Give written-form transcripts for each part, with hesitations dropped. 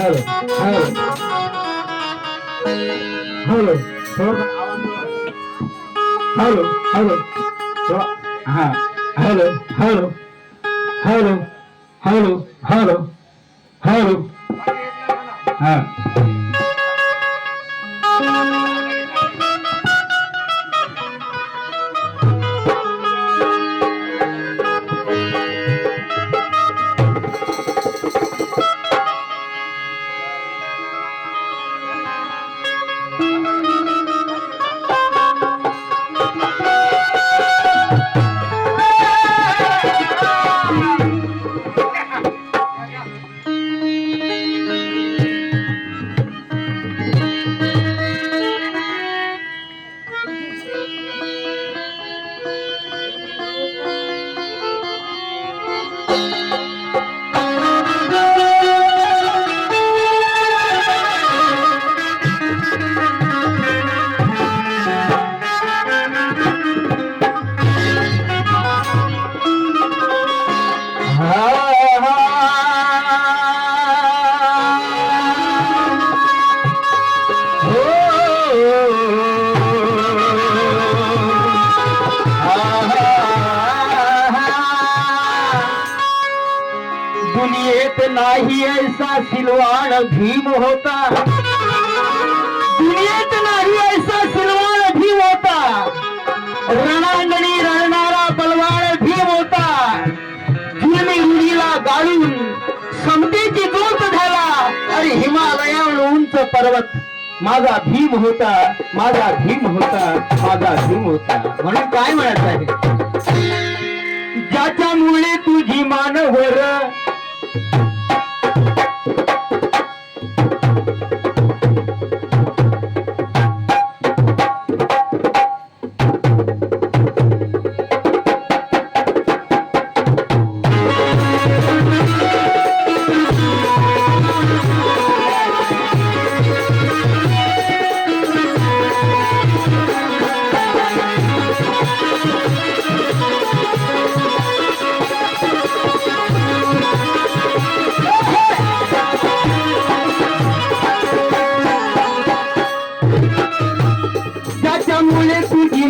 Hello hello hello hello hello हा hello hello hello hello hello hello हा दुनियेत नाही ऐसा सिलवान भीम होता, दुनियेत नाही ऐसा सिलवान भीम होता, रणांगणी रळणारा बलवान भीम होता, जुलमी रुढीला गाळून समतेची ज्योत झाला. अरे हिमालयाहून उंच पर्वत माझा भीम होता, माझा भीम होता, माझा भीम होता. म्हणून काय म्हणत आहे, ज्याच्यामुळे तुझी मानवर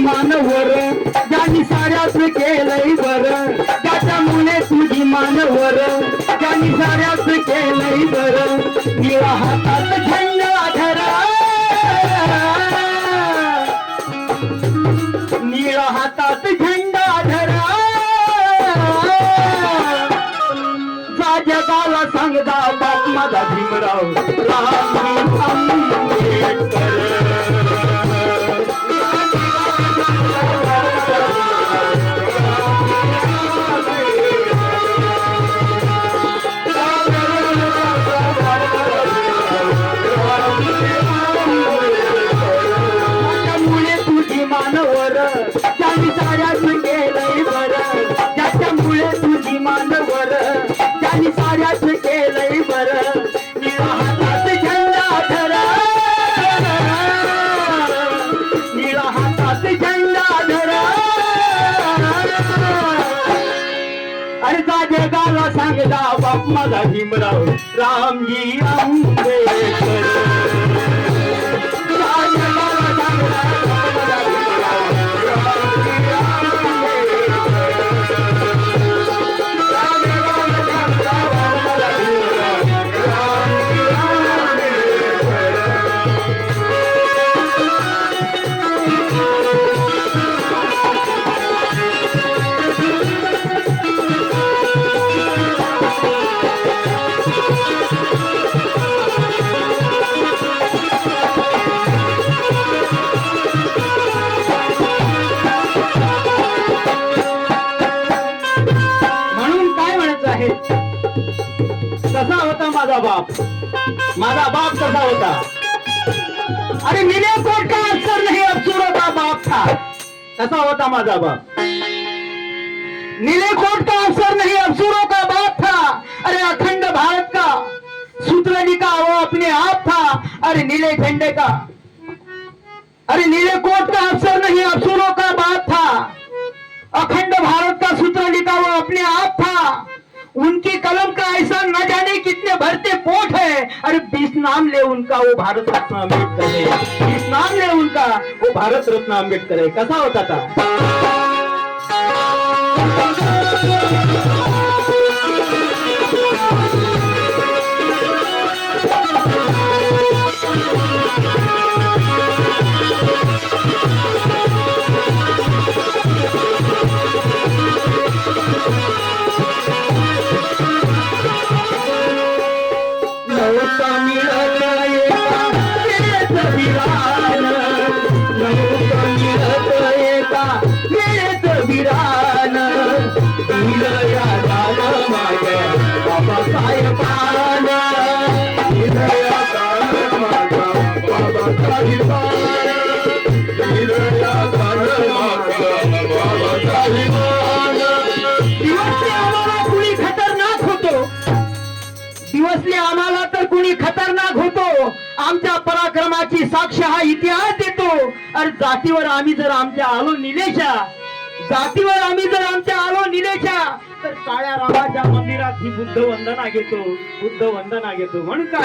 मानवर ज्यांनी साऱ्याच केलंय बर, ज्याच्यामुळे तुझी मानवर ज्यांनी साऱ्याच केलंय बर, निळा हातात झेंडा धरा, निळा हातात झेंडा धरा, जा जगाला सांगदा बाप माझा भीमराव रामजी आंबेडकर. ज्यांनी साऱ्याच केलंय बर, ज्याच्यामुळे तुझी मानवर ज्यांनी साऱ्याच केलंय बर, निळा हातात झेंडा धरा, निळा हातात झेंडा धरा. अरे जा जगाला सांगदा बाप माझा भीमराव रामजी आंबेडकर. जा जगाला सांगदा कसा होता माझा बाप, माझा बाप कसा होता. अरे नीले कोट का अफसर नहीं अफसरों का बाप था, कसा होता माझा बाप. नीले कोट का अफसर नहीं अफसरों का बाप था, अरे अखंड भारत का सूत्र का वो अपने आप था. अरे नीले झंडे का, अरे नीले कोट का अफसर नहीं अफसरों का बाप था, अखंड भारत का सूत्र लिखा वो अपने आप था. उनकी कलम का ऐसा न जाने कितने भरते पोट है. अरे नाम ले उनका वो भारत रत्न आंबेडकर है, इस नाम ले उनका वो भारत रत्न आंबेडकर है. कसा होता था? दिवसले आम्हाला तर कुणी खतरनाक होतो, आमच्या पराक्रमाची साक्ष हा इतिहास देतो. अरे जातीवर आम्ही जर आमच्या आलो निलेशा, जातीवर आम्ही जर आमच्या आलो निलेशा, तर काळ्या रामाच्या मंदिरात ही बुद्ध वंदना घेतो, बुद्ध वंदना घेतो. म्हणून का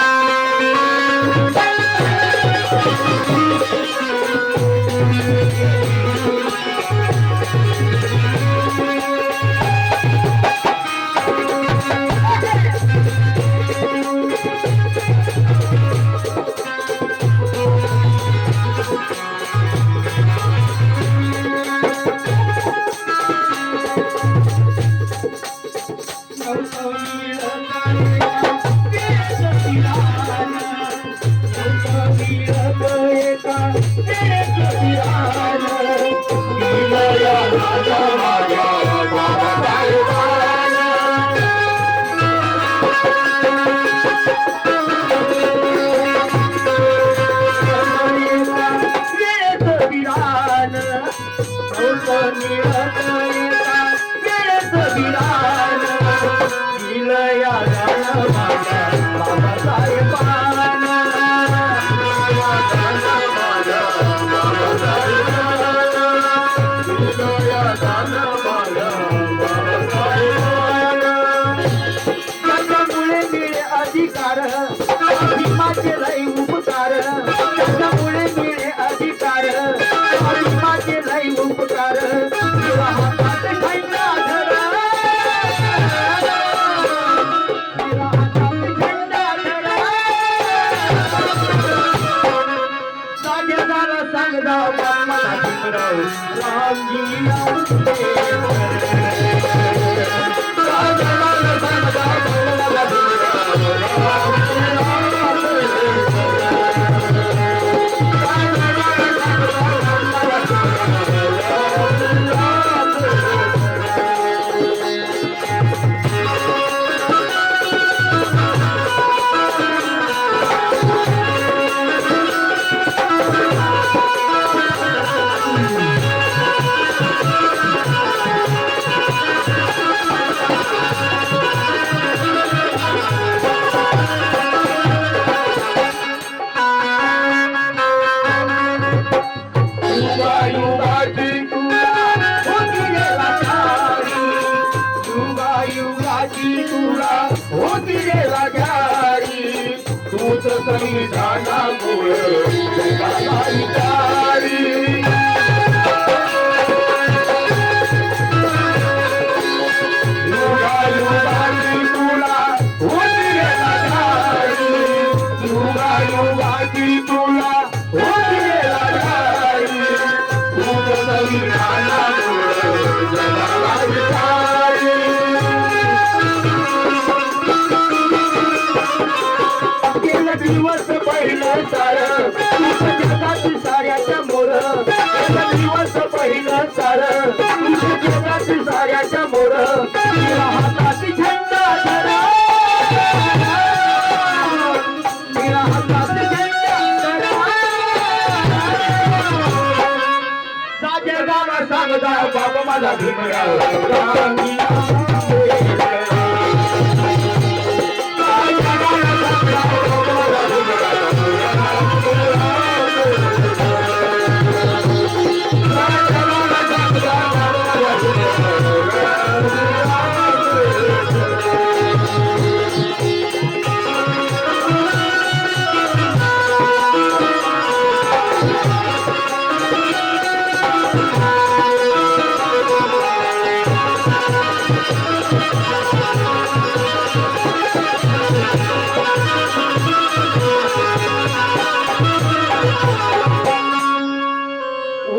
दिवस पहिलं सारं जगातील साऱ्याच्या मोर, दिवस पहिलं सारं जगातील साऱ्याच्या मोर, हाताची झेंडा धरा, हाताची झेंडा धरा, जगाला सांगता बाबा माझा भीमराव.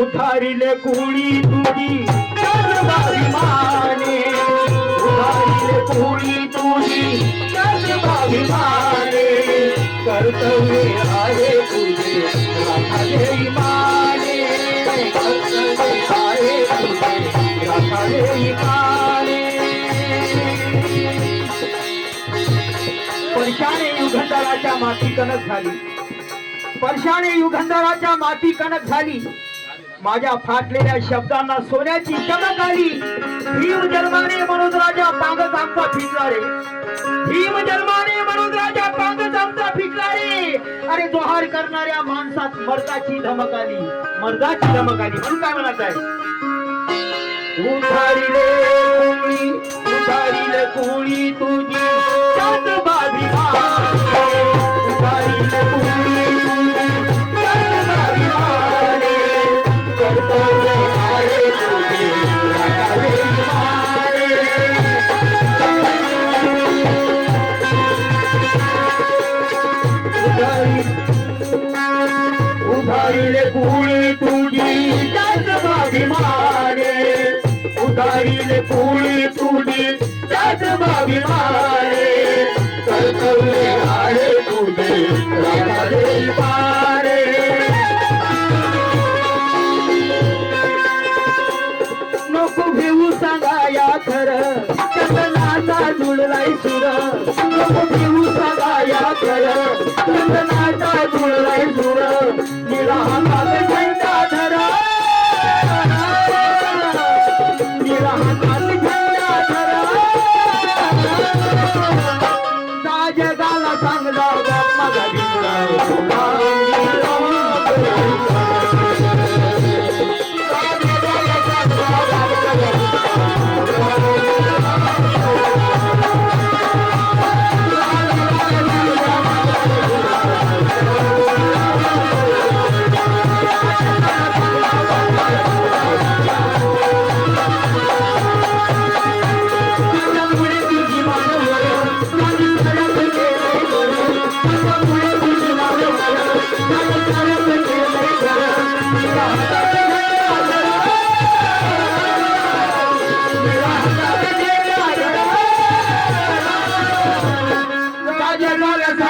उधारिले कुळी तुझी सर्वाभिमाने उधारिले कुळी तुझी सर्वाभिमाने कर्तव्य आहे तुझे राखाले इमाने कर्तव्य आहे तुझे राखाले इमाने स्पर्शाने युगंधराच्या माती कणक झाली स्पर्शाने युगंधराच्या माती कणक झाली माझ्या फाटलेल्या शब्दांना सोन्याची चमक आली भीम जन्माने म्हणून राजा पांगच आमचा फिरला रे भीम जन्माने म्हणून राजा पांगच आमचा फिरला रे अरे जोहार करणाऱ्या माणसात मर्दाची धमक आली मर्दाची धमक आली म्हणून काय म्हणत आहे उधारिले कुळी तुझी त्यात बाजी उधारिले कुळी तुझी त्यात बाजी कर्तव्य आहे तुझे राखाले इमाने उधारिले कुळी तुझी त्यात अभिमाने उधारिले कुळी तुझी त्यात अभिमाने कर्तव्य आहे तुझे राखाले इमाने नको घेऊ सांगाया खरं चंदनाचा जुळलाय सुर नको घेऊ सांगाया खरं चंदनाचा जुळलाय सुर निळा हातात झेंडा धरा निळा हातात झेंडा धरा त्या जगाला सांगला माझा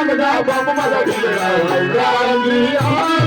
भीमराव बाप माझा भीमराव